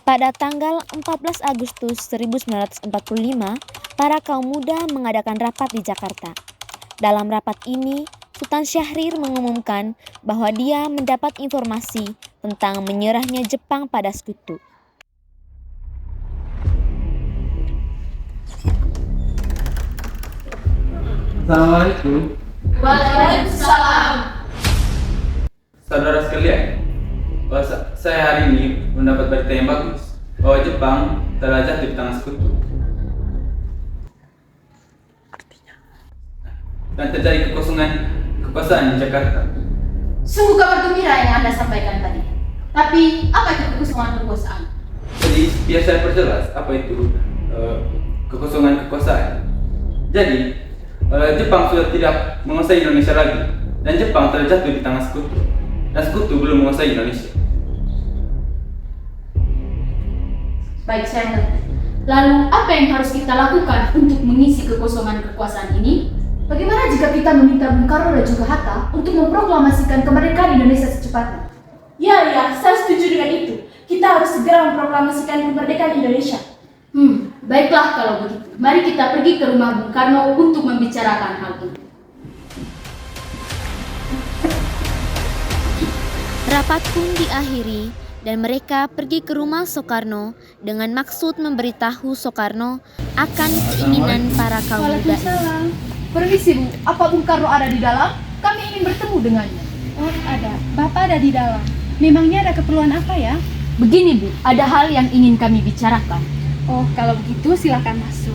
Pada tanggal 14 Agustus 1945, para kaum muda mengadakan rapat di Jakarta. Dalam rapat ini, Sultan Syahrir mengumumkan bahwa dia mendapat informasi tentang menyerahnya Jepang pada Sekutu. Assalamualaikum. Waalaikumsalam. Saudara sekalian, saya hari ini mendapat berita yang bagus bahwa Jepang telah jatuh di tangan Sekutu. Dan terjadi kekosongan di Jakarta. Sungguh kabar gembira yang Anda sampaikan tadi. Tapi apa itu kekosongan kekuasaan? Jadi biar saya perjelas apa itu kekosongan kekuasaan. Jadi Jepang sudah tidak menguasai Indonesia lagi, dan Jepang telah jatuh di tangan Sekutu, dan Sekutu belum menguasai Indonesia. Baik, saya mengerti. Lalu apa yang harus kita lakukan untuk mengisi kekosongan kekuasaan ini? Bagaimana jika kita meminta Bung Karno dan juga Hatta untuk memproklamasikan kemerdekaan Indonesia secepatnya? Ya, saya setuju dengan itu. Kita harus segera memproklamasikan kemerdekaan Indonesia. Baiklah kalau begitu. Mari kita pergi ke rumah Bung Karno untuk membicarakan hal itu. Rapat pun diakhiri dan mereka pergi ke rumah Soekarno dengan maksud memberitahu Soekarno akan keinginan para kaum muda ini. Waalaikumsalam. Permisi Bu, apa Bung Karno ada di dalam? Kami ingin bertemu dengannya. Oh, ada. Bapak ada di dalam. Memangnya ada keperluan apa ya? Begini Bu, ada hal yang ingin kami bicarakan. Oh, kalau begitu silakan masuk.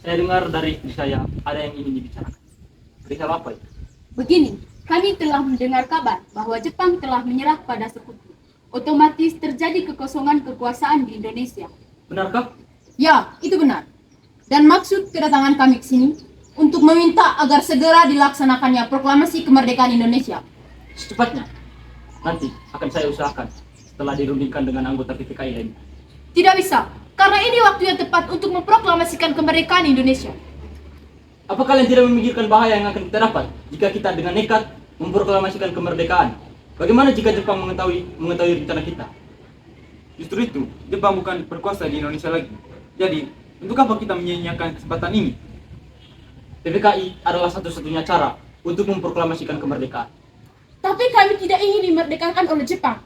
Saya dengar dari istri saya ada yang ingin dibicarakan. Berita apa itu? Begini, kami telah mendengar kabar bahwa Jepang telah menyerah pada Sekutu. Otomatis terjadi kekosongan kekuasaan di Indonesia. Benarkah? Ya, itu benar. Dan maksud kedatangan kami ke sini untuk meminta agar segera dilaksanakannya proklamasi kemerdekaan Indonesia. Secepatnya. Nanti akan saya usahakan setelah dirundingkan dengan anggota PPKI lain. Tidak bisa, karena ini waktu yang tepat untuk memproklamasikan kemerdekaan Indonesia. Apa kalian tidak memikirkan bahaya yang akan kita dapat jika kita dengan nekat memproklamasikan kemerdekaan? Bagaimana jika Jepang mengetahui rencana kita? Justru itu, Jepang bukan berkuasa di Indonesia lagi. Jadi, untuk apa kita menyia-nyiakan kesempatan ini? PPKI adalah satu-satunya cara untuk memproklamasikan kemerdekaan. Tapi kami tidak ingin dimerdekakan oleh Jepang.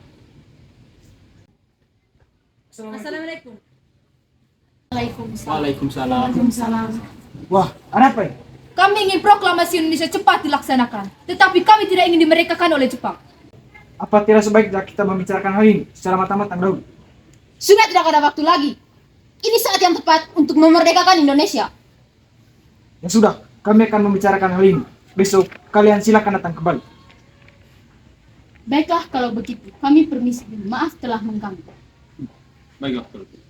Assalamualaikum. Waalaikumsalam. Wah, ada apa ini? Kami ingin proklamasi Indonesia cepat dilaksanakan, tetapi kami tidak ingin dimerdekakan oleh Jepang. Apa tidak sebaiknya kita membicarakan hal ini secara matang-matang dahulu? Sudah tidak ada waktu lagi. Ini saat yang tepat untuk memerdekakan Indonesia. Ya sudah, kami akan membicarakan hal ini. Besok kalian silakan datang kembali. Baiklah kalau begitu, kami permisi dulu. Maaf telah mengganggu. Baiklah, kalau begitu.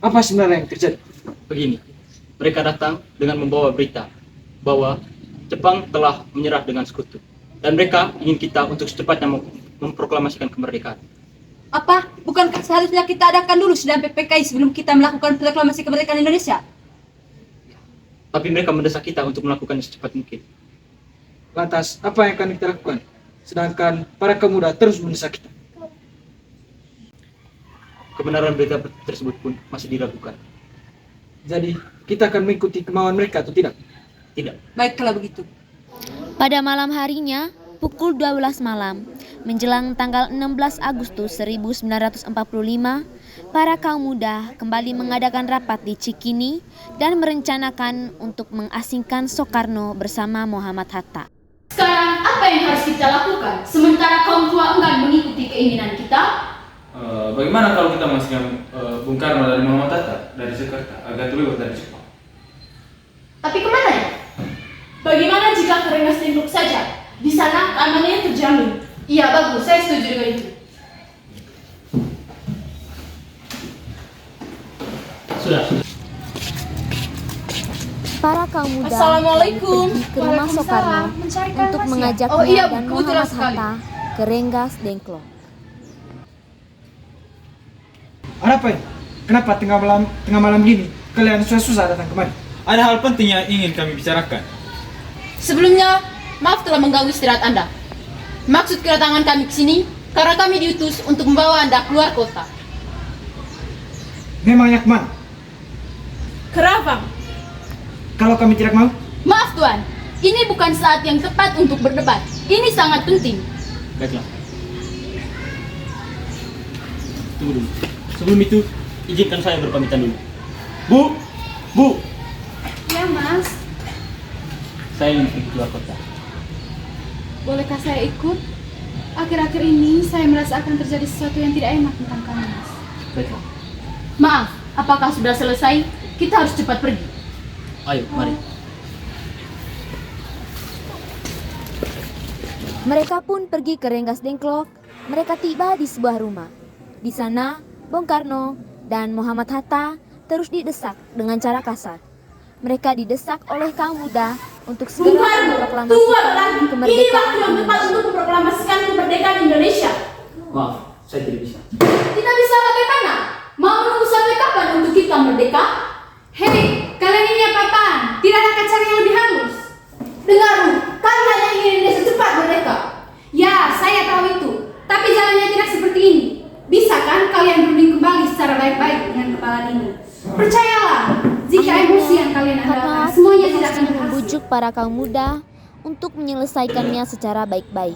Apa sebenarnya yang terjadi? Begini, mereka datang dengan membawa berita bahwa Jepang telah menyerah dengan Sekutu. Dan mereka ingin kita untuk secepatnya memproklamasikan kemerdekaan. Apa? Bukankah seharusnya kita adakan dulu sidang PPKI sebelum kita melakukan proklamasi kemerdekaan Indonesia? Tapi mereka mendesak kita untuk melakukannya secepat mungkin. Lantas, apa yang akan kita lakukan? Sedangkan para pemuda terus mendesak kita. Kebenaran berita tersebut pun masih diragukan. Jadi, kita akan mengikuti kemauan mereka atau tidak? Tidak. Baik kalau begitu. Pada malam harinya, pukul 12 malam, menjelang tanggal 16 Agustus 1945, para kaum muda kembali mengadakan rapat di Cikini dan merencanakan untuk mengasingkan Soekarno bersama Muhammad Hatta. Sekarang apa yang harus kita lakukan sementara kaum tua enggan mengikuti keinginan kita? Bagaimana kalau kita mengasingkan Bung Karno dari Muhammad Hatta dari Jakarta agar terlibat dari Jepang? Tapi kemana ya? Bagaimana jika ke Rengas Dengklok saja? Di sana keamanannya terjamin. Iya bagus, saya setuju dengan itu. sudah. Para kaum muda Assalamualaikum. pergi ke rumah Soekarno untuk mengajaknya Oh iya, dan Bu, betul Muhammad sekali. Hatta ke Rengas Dengklok. Ada apa ini? Kenapa tengah malam gini kalian susah-susah datang kemari? Ada hal penting yang ingin kami bicarakan. Sebelumnya, maaf telah mengganggu istirahat Anda. Maksud kedatangan kami ke sini karena kami diutus untuk membawa Anda keluar kota. Memangnya kemana? Keravang. Kalau kami tidak mau, Maaf Tuan, ini bukan saat yang tepat untuk berdebat. Ini sangat penting. Baiklah. Tunggu dulu. Sebelum itu, izinkan saya berpamitan dulu. Bu, Ya Mas, saya ingin pergi keluar kota. bolehkah saya ikut? Akhir-akhir ini saya merasa akan terjadi sesuatu yang tidak enak tentang kamu Mas. Baiklah. Maaf, apakah sudah selesai? Kita harus cepat pergi. Ayo, mari. Mereka pun pergi ke Rengas Dengklok. Mereka tiba di sebuah rumah. Di sana, Bung Karno dan Muhammad Hatta terus didesak dengan cara kasar. Mereka didesak oleh kaum muda untuk Bung segera Karno, tunggu apa lagi? Ini kemerdekaan waktu yang tepat Indonesia. untuk memproklamasikan kemerdekaan Indonesia. Maaf, saya tidak bisa. Tidak bisa bagaimana? Mau menunggu sampai kapan untuk kita merdeka? Hei, kalian ini apa-apaan? Tidak ada cara yang lebih halus. Dengar, kami hanya ingin Indonesia cepat merdeka. Ya, saya tahu itu. Tapi jalannya tidak seperti ini. Bisa kan kalian berunding kembali secara baik-baik dengan kepala dingin? Percayalah, jika emosi yang kalian andalkan, semuanya tidak akan berhasil. membujuk para kaum muda untuk menyelesaikannya secara baik-baik.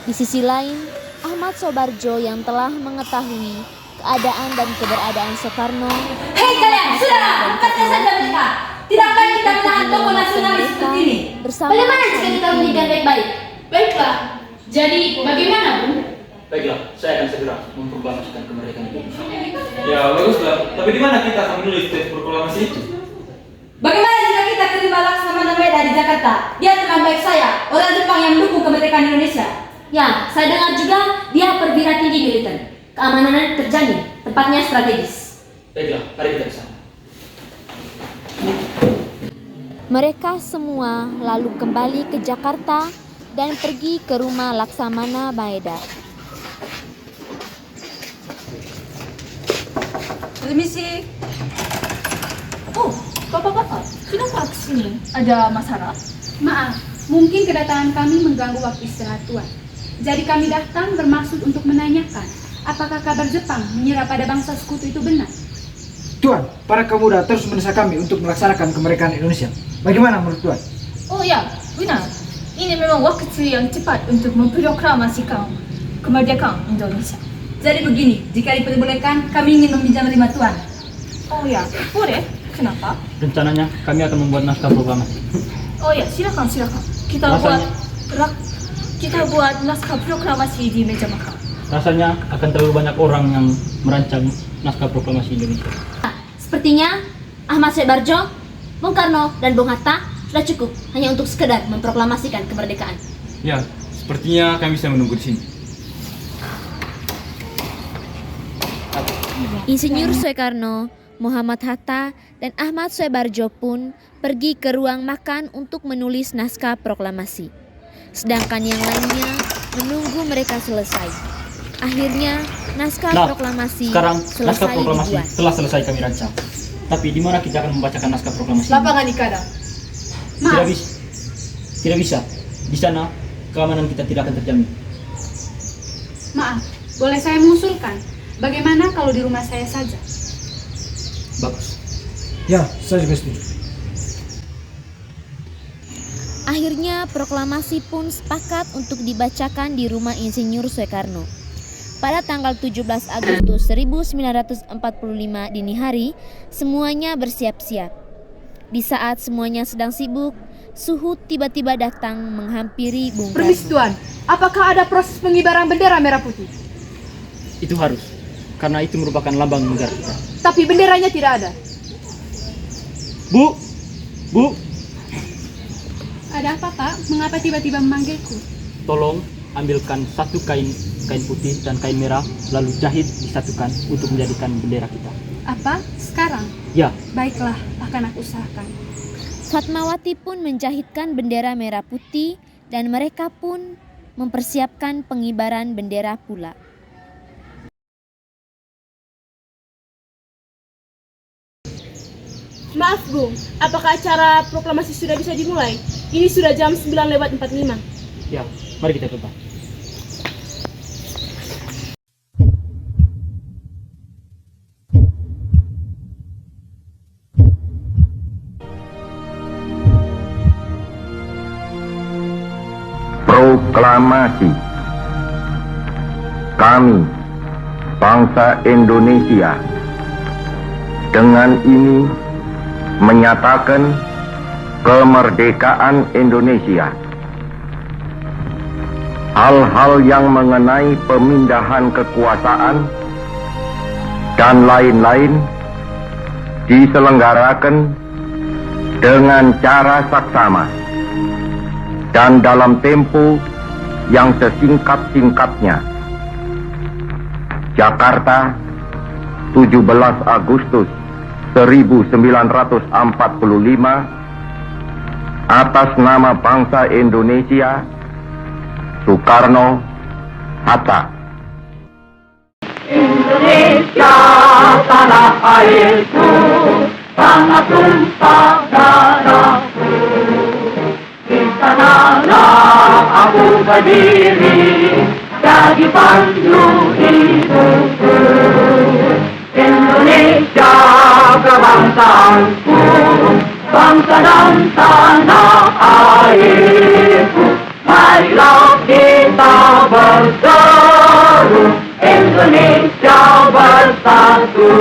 Di sisi lain, Ahmad Soebarjo yang telah mengetahui keadaan dan keberadaan Soekarno. Hei kalian, sudahlah, lepaskan saja mereka. Tidak baik kita menahan tokoh nasionalis seperti ini. Bersama Bagaimana jika kita menjadikan baik-baik? Baiklah, jadi bagaimana Bu? Baiklah, saya akan segera memproklamasikan kemerdekaan Indonesia. Ya baguslah, tapi di mana kita akan menulis teks proklamasi itu? Bagaimana jika kita terima Laksamana Meda di Jakarta? Dia teman baik saya, orang Jepang yang mendukung kemerdekaan Indonesia. Ya, saya dengar juga dia perwira tinggi militer. Keamanannya terjamin, tempatnya strategis. Baiklah, mari kita ke sana. Mereka semua lalu kembali ke Jakarta dan pergi ke rumah Laksamana Maeda. Permisi. Oh, bapak-bapak, kenapa ke sini? Ada masalah? Maaf, mungkin kedatangan kami mengganggu waktu istirahat Tuan. Jadi kami datang bermaksud untuk menanyakan, apakah kabar Jepang menyerah pada bangsa sekutu itu benar? Tuan, para kaum muda terus mendesak kami untuk melaksanakan kemerdekaan Indonesia. Bagaimana menurut Tuan? Oh ya, benar. Ini memang waktu yang cepat untuk memproklamasikan kemerdekaan Indonesia. Jadi begini, jika diperbolehkan, kami ingin meminjam rumah Tuan. Oh ya, boleh. Kenapa? Rencananya kami akan membuat naskah proklamasi. Oh ya, silakan. Rasanya- Kita buat naskah proklamasi di meja makan. Rasanya akan terlalu banyak orang yang merancang naskah proklamasi Indonesia. Sepertinya Ahmad Soebarjo, Bung Karno, dan Bung Hatta sudah cukup hanya untuk sekedar memproklamasikan kemerdekaan. Ya, sepertinya kami bisa menunggu di sini. Insinyur Soekarno, Muhammad Hatta, dan Ahmad Soebarjo pun pergi ke ruang makan untuk menulis naskah proklamasi. Sedangkan yang lainnya menunggu mereka selesai. Akhirnya naskah proklamasi sekarang naskah selesai proklamasi dibuat. telah selesai kami rancang. Tapi di mana kita akan membacakan naskah proklamasi? Lapangan Ikada. Tidak bisa. Tidak bisa. Di sana keamanan kita tidak akan terjamin. Maaf, boleh saya mengusulkan, bagaimana kalau di rumah saya saja? Bagus. Ya, saya juga setuju. Akhirnya proklamasi pun sepakat untuk dibacakan di rumah Insinyur Soekarno. Pada tanggal 17 Agustus 1945 dini hari, semuanya bersiap-siap. Di saat semuanya sedang sibuk, Suhut tiba-tiba datang menghampiri Bung Permisi Karno. Tuan, apakah ada proses pengibaran bendera merah putih? Itu harus. Karena itu merupakan lambang negara kita. Tapi benderanya tidak ada. Bu! Bu! Ada apa Pak? Mengapa tiba-tiba memanggilku? Tolong ambilkan satu kain putih dan kain merah, lalu jahit disatukan untuk menjadikan bendera kita. Apa? Sekarang? Ya, Baiklah, akan aku usahakan. Fatmawati pun menjahitkan bendera merah putih dan mereka pun mempersiapkan pengibaran bendera pula. Maaf Bung, apakah acara proklamasi sudah bisa dimulai? Ini sudah jam 9:45. ya, mari kita coba. Proklamasi. Kami, bangsa Indonesia, dengan ini menyatakan kemerdekaan Indonesia. Hal-hal yang mengenai pemindahan kekuasaan dan lain-lain diselenggarakan dengan cara saksama dan dalam tempo yang sesingkat-singkatnya. Jakarta, 17 Agustus 1945, atas nama bangsa Indonesia, Soekarno Hatta. Indonesia tanah airku, tanah tumpah darahku. Di sanalah aku berdiri, jadi pandu hidupku. Indonesia kebangsaanku, bangsa dan tanah airku. Marilah kita berseru, Indonesia bersatu.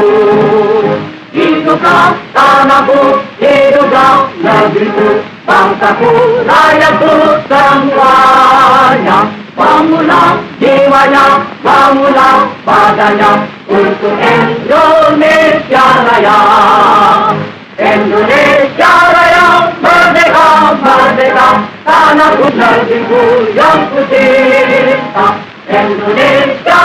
Hiduplah tanahku, hiduplah negeriku, bangsaku, rakyatku semuanya. Bangunlah jiwanya, bangunlah badannya untuk Indonesia Raya. Indonesia Raya, merdeka, merdeka, tanahku negeriku yang ku cinta. Indonesia